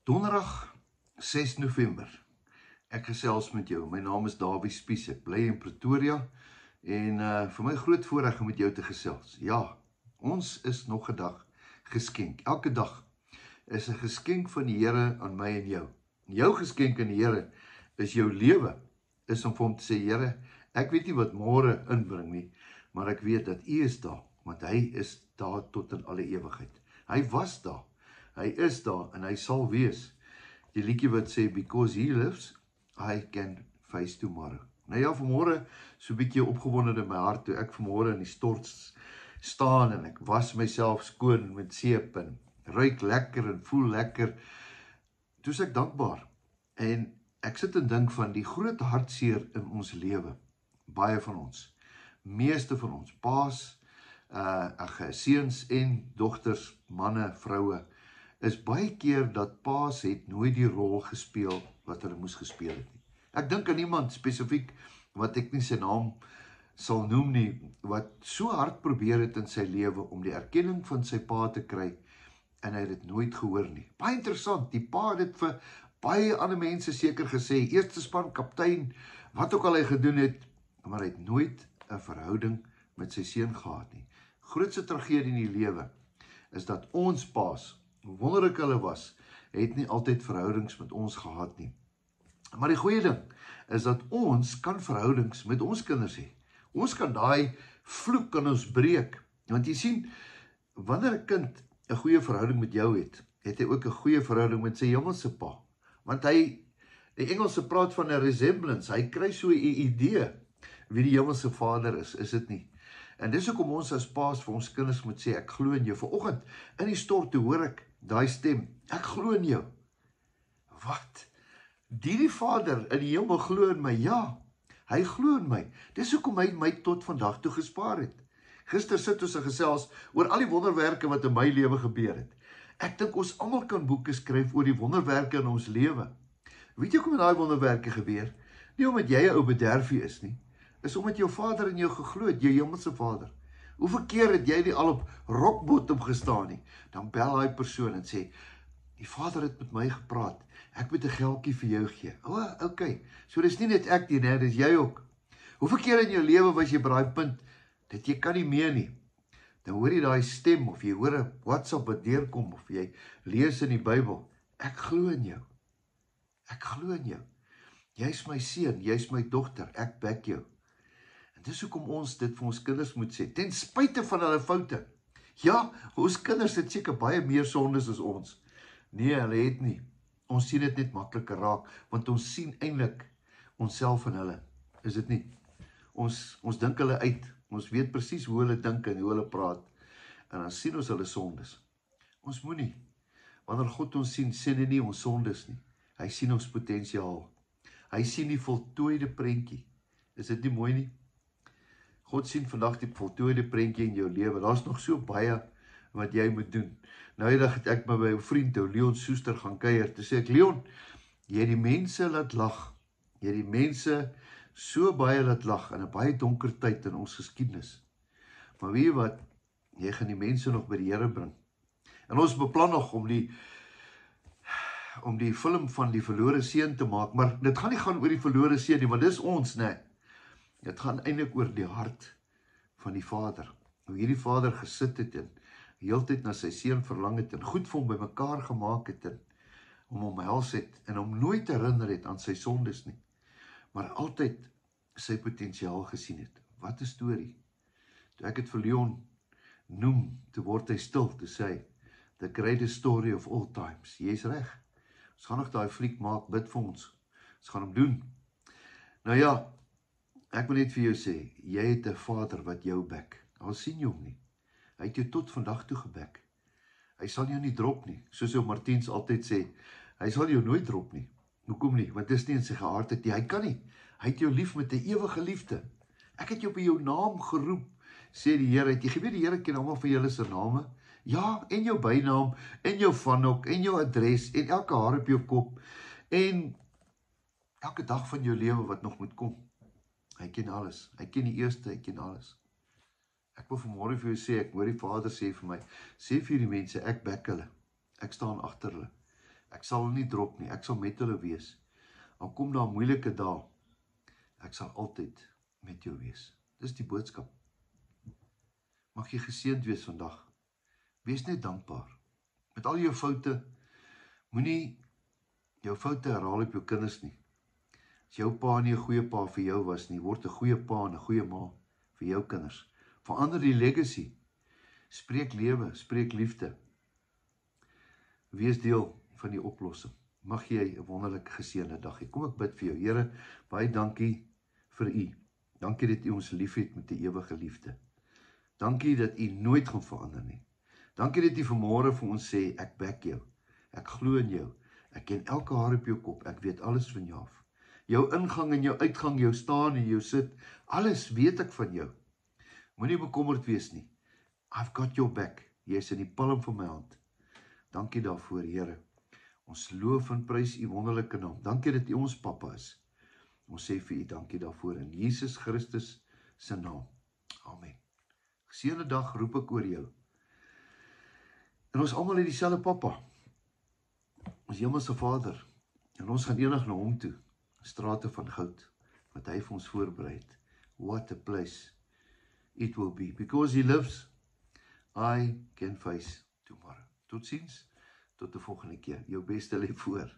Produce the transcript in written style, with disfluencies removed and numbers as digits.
Donderdag 6 November. Ek gesels met jou. My naam is Dawie Spies. Ek bly in Pretoria en vir my groot voorreg om met jou te gesels. Ja, ons is nog 'n dag geskenk. Elke dag is 'n geskenk van die Here aan my en jou. En jou geskenk aan die Here is jou lewe. Is om vir hom te sê, Here, ek weet nie wat môre inbring nie, maar ek weet dat U is daar, want Hy is daar tot in alle ewigheid. Hy was daar. Hy is daar en hy sal wees. Die liedjie wat sê, because He lives, I can face tomorrow. Nou ja, vanmôre so 'n bietjie opgewonde in my hart, toe ek vanmôre in die stort staan en ek was myself skoon met seep en ruik lekker en voel lekker. Toe is ek dankbaar. En ek sit en dink van die groot hartseer in ons lewe. Baie van ons, meeste van ons, paas, seuns en dogters, manne, vroue, is baie keer dat paas het nooit die rol gespeel wat hulle moes gespeel het nie. Ek dink aan iemand spesifiek wat ek nie sy naam sal noem nie, wat so hard probeer het in sy lewe om die erkenning van sy pa te kry en hy het dit nooit gehoor nie. Baie interessant, die pa het dit vir baie ander mense seker gesê, eerste span, kaptein, wat ook al hy gedoen het, maar hy het nooit 'n verhouding met sy seun gehad nie. Grootste tragedie in die lewe is dat ons paas, hoe wonderlik hulle was, het nie altyd verhoudings met ons gehad nie. Maar die goeie ding is dat ons kan verhoudings met ons kinders hê. Ons kan daai vloek kan ons breek. Want jy sien, wanneer 'n kind 'n goeie verhouding met jou het, het hy ook 'n goeie verhouding met sy hemelse pa. Want die Engelse praat van 'n resemblance. Hy kry so 'n idee wie die hemelse Vader is dit nie? En dis hoekom ons as paas vir ons kinders moet sê, ek glo in jou. Vanoggend in die stort toe hoor ek daai stem, ek glo in jou. Wat? Die Vader in die hemel glo in my? Ja, hy glo in my. Dis hoekom hy my tot vandag toe gespaar het. Gister sit ons en gesels oor al die wonderwerke wat in my lewe gebeur het. Ek dink ons almal kan boeke skryf oor die wonderwerke in ons lewe. Weet jy hoekom daai wonderwerke gebeur? Nie omdat jy 'n ou bederfie is nie, is omdat jou Vader in jou geglo het, jou hemelse Vader. Hoeveel keer het jy nie al op rock bottom gestaan nie? Dan bel hy persoon en sê, die Vader het met my gepraat, ek moet 'n geldjie vir jou gee. Okay, so dis nie net ek nie, dis jy ook. Hoeveel keer in jou lewe was jy by daai punt, dat jy kan nie meer nie? Dan hoor jy daai stem, of jy hoor 'n WhatsApp wat deurkom, of jy lees in die Bybel, ek glo in jou. Ek glo in jou. Jy's my seun, jy's my dogter, ek back jou. En dis hoekom ons dit vir ons kinders moet sê, ten spyte van hulle foute. Ja, ons kinders het seker baie meer sondes as ons. Nee, hulle het nie. Ons sien dit net makliker raak, want ons sien eintlik onsself in hulle. Is dit nie? Ons dink hulle uit. Ons weet presies hoe hulle dink en hoe hulle praat. En dan sien ons hulle sondes. Ons moet nie. Wanneer God ons sien, sien hy nie ons sondes nie. Hy sien ons potensiaal. Hy sien die voltooide prentjie. Is dit nie mooi nie? God sien vandag die voltooide prentjie in jou lewe. Daar's nog so baie wat jy moet doen. Nou eendag het ek by my vriend, Leon Soester, gaan kuier. Toe sê ek, Leon, jy het die mense laat lag. Jy het die mense so baie laat lag in 'n baie donker tyd in ons geskiedenis. Maar weet jy wat? Jy gaan die mense nog by die Here bring. En ons beplan nog om die film van die verlore seun te maak, maar dit gaan nie gaan oor die verlore seun nie, want dis ons, nee. Dit gaan eintlik oor die hart van die Vader. Hoe hierdie Vader gesit het en heeltyd na sy seun verlang het en goed vir hom bymekaar gemaak het en hom omhels het en hom nooit herinner het aan sy sondes nie, maar altyd sy potensiaal gesien het. Wat 'n storie. Toe ek het vir Leon noem, toe word hy stil, toe sê hy, the greatest story of all times. Jy is reg. Ons gaan nog daai fliek maak, bid vir ons. Ons gaan hom doen. Nou ja, ek wil net vir jou sê, jy het 'n Vader wat jou back. Al sien jy hom nie. Hy het jou tot vandag toe geback. Hy sal jou nie drop nie. Soos ou Martiens altyd sê, hy sal jou nooit drop nie. Hoekom nie? Want dit is nie in sy geaardheid nie. Hy kan nie. Hy het jou lief met 'n ewige liefde. Ek het jou by jou naam geroep, sê die Here. Het jy geweet die Here ken almal van julle se name? Ja, en jou bynaam, en jou vanhok, en jou adres, en elke haar op jou kop, en elke dag van jou lewe wat nog moet kom. Hy ken alles. Hy ken die eerste, hy ken alles. Ek wil vanmôre vir jou sê, ek hoor die Vader sê vir my, sê vir die mense, ek back hulle. Ek staan agter hulle. Ek sal hulle nie drop nie, ek sal met hulle wees. Al kom daar moeilike dae, ek sal altyd met jou wees. Dis die boodskap. Mag jy geseënd wees vandag. Wees net dankbaar. Met al jou foute, moenie jou foute herhaal op jou kinders nie. As jou pa nie 'n goeie pa vir jou was nie, word 'n goeie pa en 'n goeie ma vir jou kinders. Verander die legacy. Spreek lewe, spreek liefde. Wees deel van die oplossing. Mag jy 'n wonderlik geseënde dag hê. Kom ek bid vir jou. Here, baie dankie vir u. Dankie dat u ons liefhet met 'n ewige liefde. Dankie dat u nooit gaan verander nie. Dankie dat u vanmôre vir ons sê, ek back jou. Ek glo in jou. Ek ken elke haar op jou kop. Ek weet alles van jou af. Jou ingang en jou uitgang, jou staan en jou sit, alles weet ek van jou. Moenie bekommerd wees nie. I've got your back. Jy is in die palm van my hand. Dankie daarvoor, Here. Ons loof en prys u wonderlike naam. Dankie dat u ons pappa is. Ons sê vir u dankie daarvoor in Jesus Christus se naam. Amen. Geseënde dag roep ek oor jou. En ons almal het dieselfde pappa. Ons hemelse Vader. En ons gaan eendag na hom toe. Strate van goud wat hy vir ons voorberei het. What a place it will be. Because he lives, I can face tomorrow. Totsiens, tot die volgende keer. Jou beste lê voor.